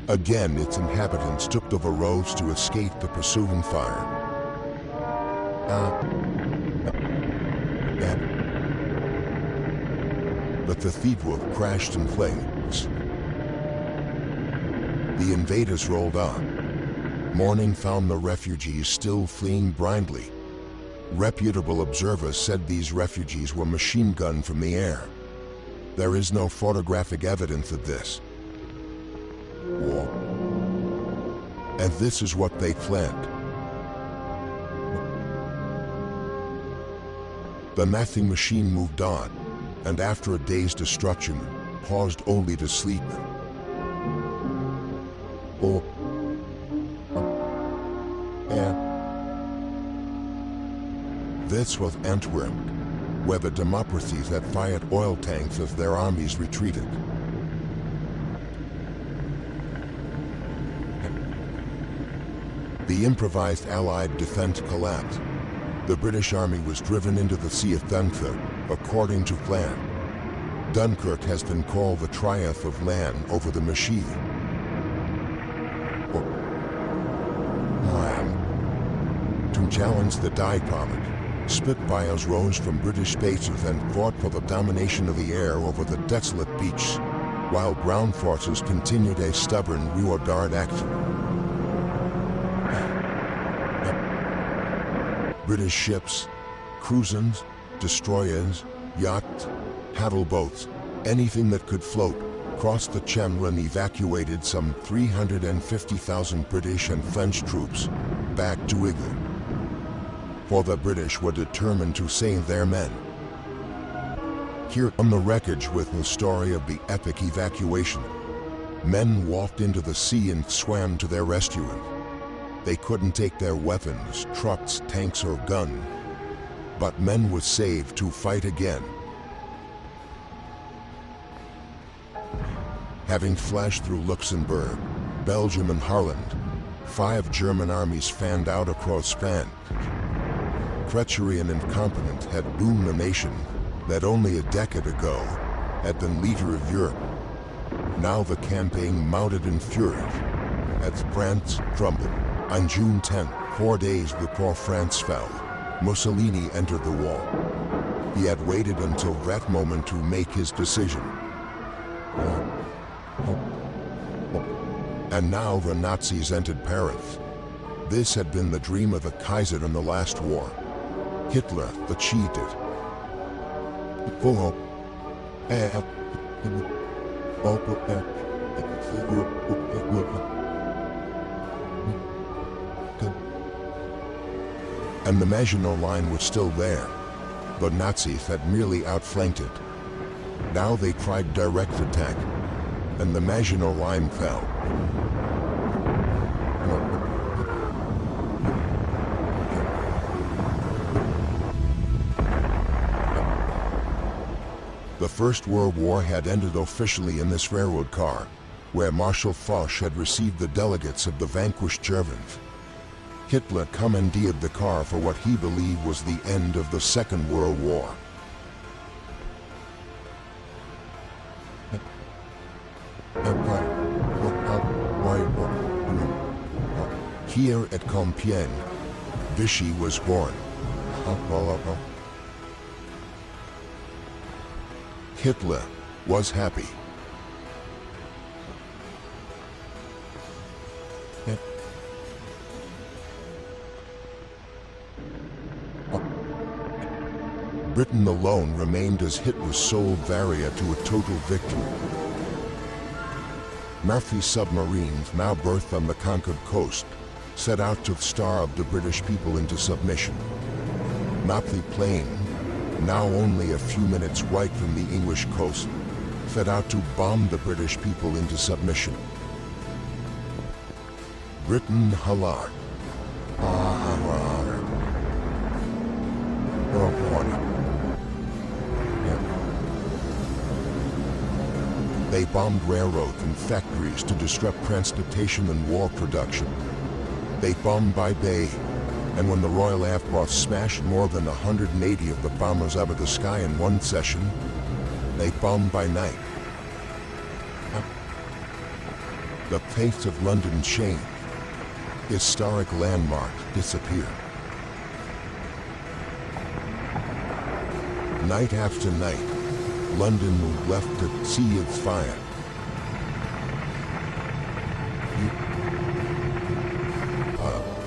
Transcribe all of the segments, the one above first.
Again, its inhabitants took the roads to escape the pursuing fire. The cathedral crashed in flames. The invaders rolled on. Morning found the refugees still fleeing blindly. Reputable observers said these refugees were machine gunned from the air. There is no photographic evidence of this. War. And this is what they fled. The nothing machine moved on, and after a day's destruction, paused only to sleep. This was Antwerp, where the democracies had fired oil tanks as their armies retreated. The improvised Allied defense collapsed. The British Army was driven into the Sea of Dunkirk, according to plan. Dunkirk has been called the triumph of land over the machine. To challenge the Die Comet, Spitfires rose from British bases and fought for the domination of the air over the desolate beach, while ground forces continued a stubborn rearguard action. British ships, cruisers, destroyers, yachts, paddle boats, anything that could float, crossed the Channel and evacuated some 350,000 British and French troops back to England. For the British were determined to save their men. Here on the wreckage with the story of the epic evacuation. Men walked into the sea and swam to their rescue. They couldn't take their weapons, trucks, tanks, or guns, but men were saved to fight again. Having flashed through Luxembourg, Belgium, and Holland, 5 German armies fanned out across France. Treachery and incompetence had doomed a nation that only a decade ago had been leader of Europe. Now the campaign mounted in fury as France crumbled. On June 10, 4 days before France fell, Mussolini entered the war. He had waited until that moment to make his decision. And now the Nazis entered Paris. This had been the dream of the Kaiser in the last war. Hitler achieved it. And the Maginot Line was still there. The Nazis had merely outflanked it. Now they tried direct attack, and the Maginot Line fell. The First World War had ended officially in this railroad car, where Marshal Foch had received the delegates of the vanquished Germans. Hitler commandeered the car for what he believed was the end of the Second World War. Here at Compiègne, Vichy was born. Hitler was happy. Britain alone remained as Hitler's sole barrier to a total victory. Murphy submarines, now berthed on the conquered coast, set out to starve the British people into submission. Murphy plane, now only a few minutes right from the English coast, set out to bomb the British people into submission. Britain halard. They bombed railroads and factories to disrupt transportation and war production. They bombed by day, and when the Royal Air Force smashed more than 180 of the bombers out of the sky in one session, they bombed by night. The face of London changed. Historic landmarks disappeared. Night after night, London moved left to see its fire.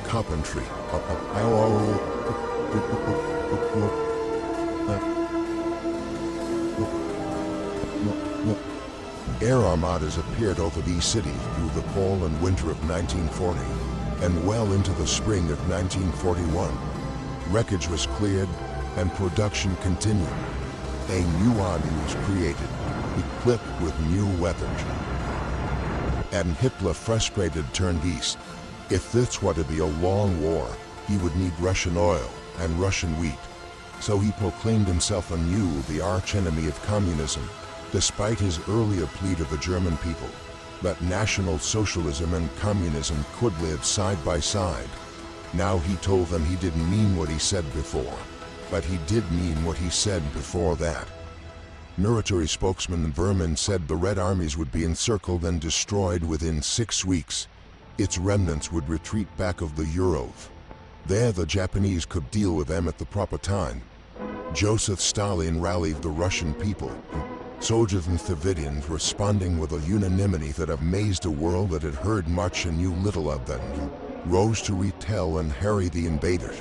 Carpentry. Air armadas appeared over these cities through the fall and winter of 1940, and well into the spring of 1941. Wreckage was cleared, and production continued. A new army was created, equipped with new weapons. And Hitler, frustrated, turned east. If this were to be a long war, he would need Russian oil and Russian wheat. So he proclaimed himself anew the archenemy of communism, despite his earlier plea to the German people that National Socialism and communism could live side by side. Now he told them he didn't mean what he said before, but he did mean what he said before that. Military spokesman Berman said the Red Armies would be encircled and destroyed within 6 weeks. Its remnants would retreat back of the Urals. There the Japanese could deal with them at the proper time. Joseph Stalin rallied the Russian people, soldiers and civilians responding with a unanimity that amazed a world that had heard much and knew little of them, rose to retell and harry the invaders.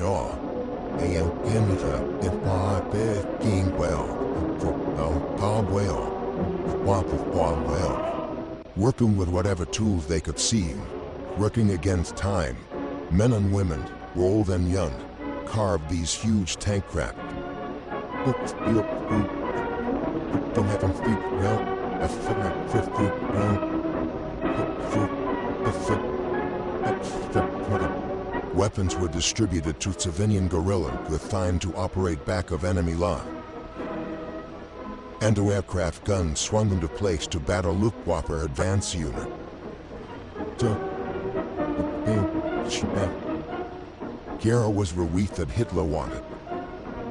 Working with whatever tools they could see, working against time, men and women, old and young, carved these huge tank craft. Weapons were distributed to civilian guerrillas with time to operate back of enemy line. Anti-aircraft guns swung into place to battle Luftwaffe advance unit. Here was the wheat that Hitler wanted,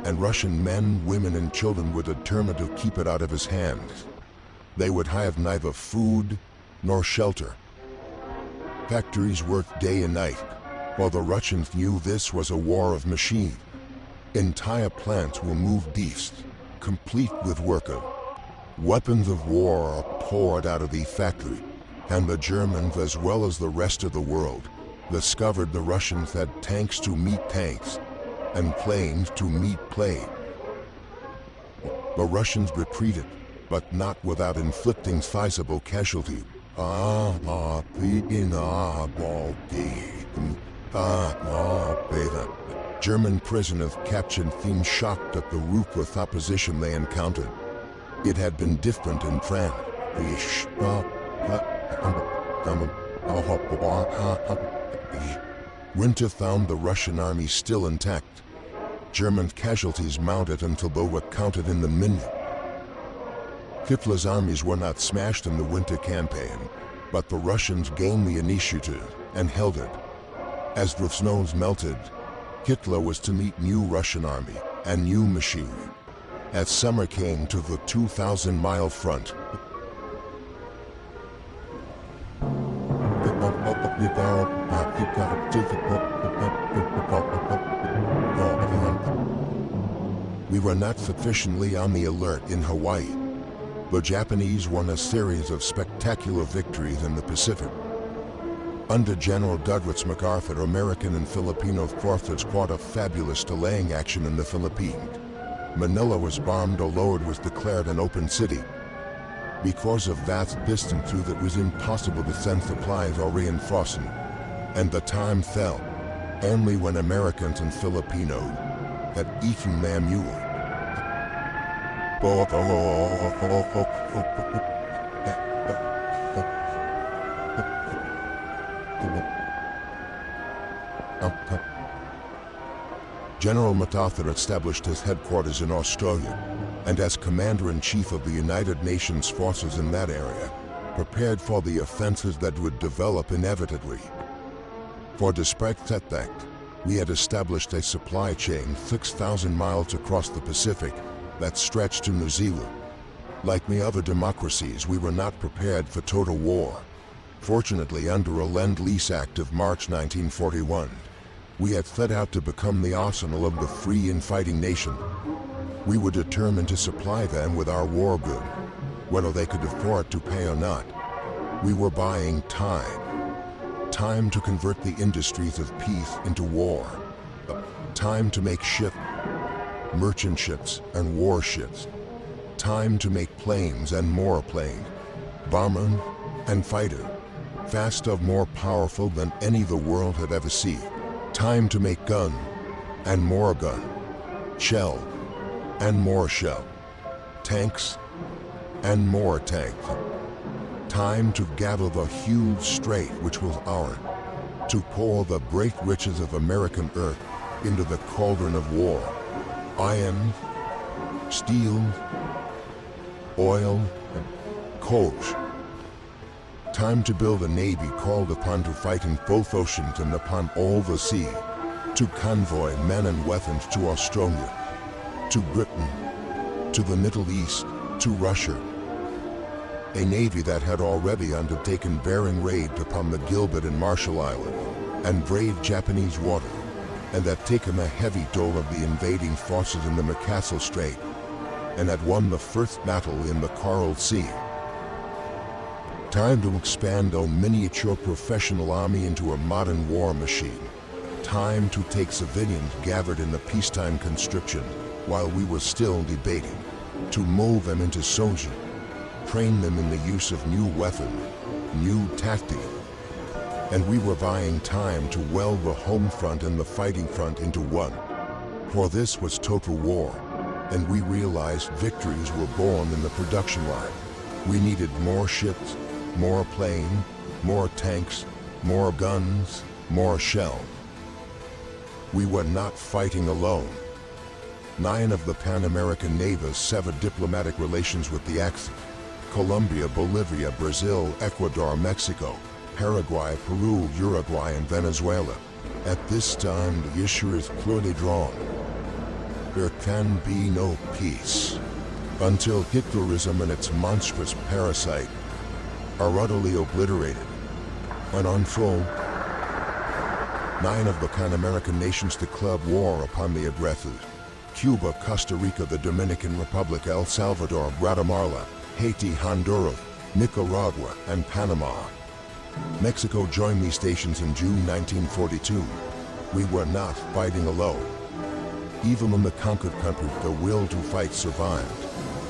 and Russian men, women, and children were determined to keep it out of his hands. They would have neither food nor shelter. Factories worked day and night, while the Russians knew this was a war of machines. Entire plants were moved east, complete with workers. Weapons of war are poured out of the factory, and the Germans, as well as the rest of the world, discovered the Russians had tanks to meet tanks, and planes to meet planes. The Russians retreated, but not without inflicting sizable casualties. German prisoners captured seemed shocked at the ruthless opposition they encountered. It had been different in France. Winter found the Russian army still intact. German casualties mounted until they were counted in the millions. Hitler's armies were not smashed in the winter campaign, but the Russians gained the initiative and held it. As the snows melted, Hitler was to meet new Russian army and new machinery. As summer came to the 2,000-mile front, we were not sufficiently on the alert in Hawaii. The Japanese won a series of spectacular victories in the Pacific. Under General Douglas MacArthur, American and Filipino forces fought a fabulous delaying action in the Philippines. Manila was bombed, although it was declared an open city. Because of vast distance through that was impossible to send supplies or reinforcement, and the time fell only when Americans and Filipinos had eaten their mule. General MacArthur established his headquarters in Australia, and as Commander-in-Chief of the United Nations forces in that area, prepared for the offenses that would develop inevitably. For despite setbacks, we had established a supply chain 6,000 miles across the Pacific that stretched to New Zealand. Like many other democracies, we were not prepared for total war. Fortunately, under a Lend-Lease Act of March 1941, we had set out to become the arsenal of the free and fighting nation. We were determined to supply them with our war good, whether they could afford to pay or not. We were buying time. Time to convert the industries of peace into war. Time to make ships, merchant ships and warships. Time to make planes and more planes, bombers and fighters, faster, more powerful than any the world had ever seen. Time to make gun and more gun, shell and more shell, tanks and more tanks. Time to gather the huge strait which was ours, to pour the great riches of American earth into the cauldron of war. Iron, steel, oil, and coal. Time to build a navy called upon to fight in both oceans and upon all the sea, to convoy men and weapons to Australia, to Britain, to the Middle East, to Russia. A navy that had already undertaken bearing raid upon the Gilbert and Marshall Islands, and braved Japanese water, and had taken a heavy toll of the invading forces in the Macassar Strait, and had won the first battle in the Coral Sea. Time to expand our miniature professional army into a modern war machine. Time to take civilians gathered in the peacetime conscription while we were still debating, to mold them into soldiers, train them in the use of new weapons, new tactics. And we were buying time to weld the home front and the fighting front into one. For this was total war, and we realized victories were born in the production line. We needed more ships, more planes, more tanks, more guns, more shells. We were not fighting alone. 9 of the Pan American navies severed diplomatic relations with the Axis: Colombia, Bolivia, Brazil, Ecuador, Mexico, Paraguay, Peru, Uruguay, and Venezuela. At this time, the issue is clearly drawn. There can be no peace until Hitlerism and its monstrous parasite are utterly obliterated. And on full, 9 of the Pan American nations declared war upon the aggressors: Cuba, Costa Rica, the Dominican Republic, El Salvador, Guatemala, Haiti, Honduras, Nicaragua, and Panama. Mexico joined these stations in June 1942. We were not fighting alone. Even in the conquered country, the will to fight survived.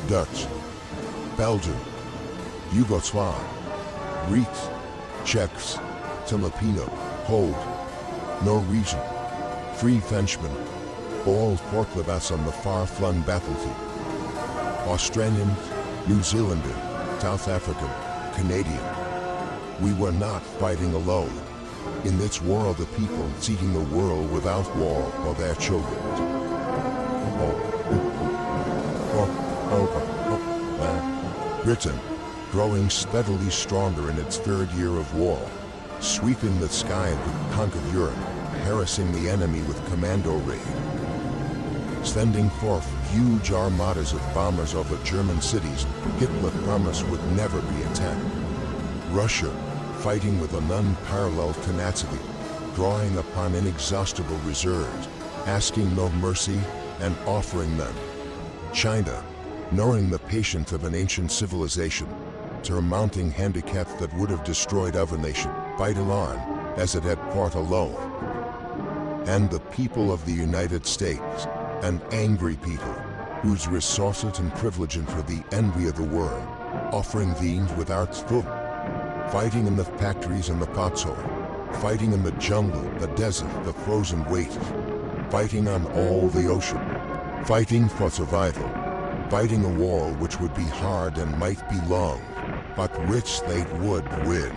Dutch, Belgium, Yugoslav, Greeks, Czechs, Filipino, Poles, Norwegian, Free Frenchmen, all fought with us on the far-flung battlefield. Australians, New Zealanders, South African, Canadian. We were not fighting alone. In this war of the people seeking a world without war for their children. Britain, growing steadily stronger in its 3rd year of war, sweeping the sky to conquer Europe, harassing the enemy with commando raid, sending forth huge armadas of bombers over German cities Hitler promised would never be attacked. Russia, fighting with an unparalleled tenacity, drawing upon inexhaustible reserves, asking no mercy and offering none. China, knowing the patience of an ancient civilization, surmounting handicaps that would have destroyed other nations, fighting on as it had fought alone. And the people of the United States, an angry people, whose resources and privileges were the envy of the world, offering these without food, fighting in the factories and the foxhole, fighting in the jungle, the desert, the frozen wastes, fighting on all the ocean, fighting for survival, fighting a war which would be hard and might be long, but which they would win.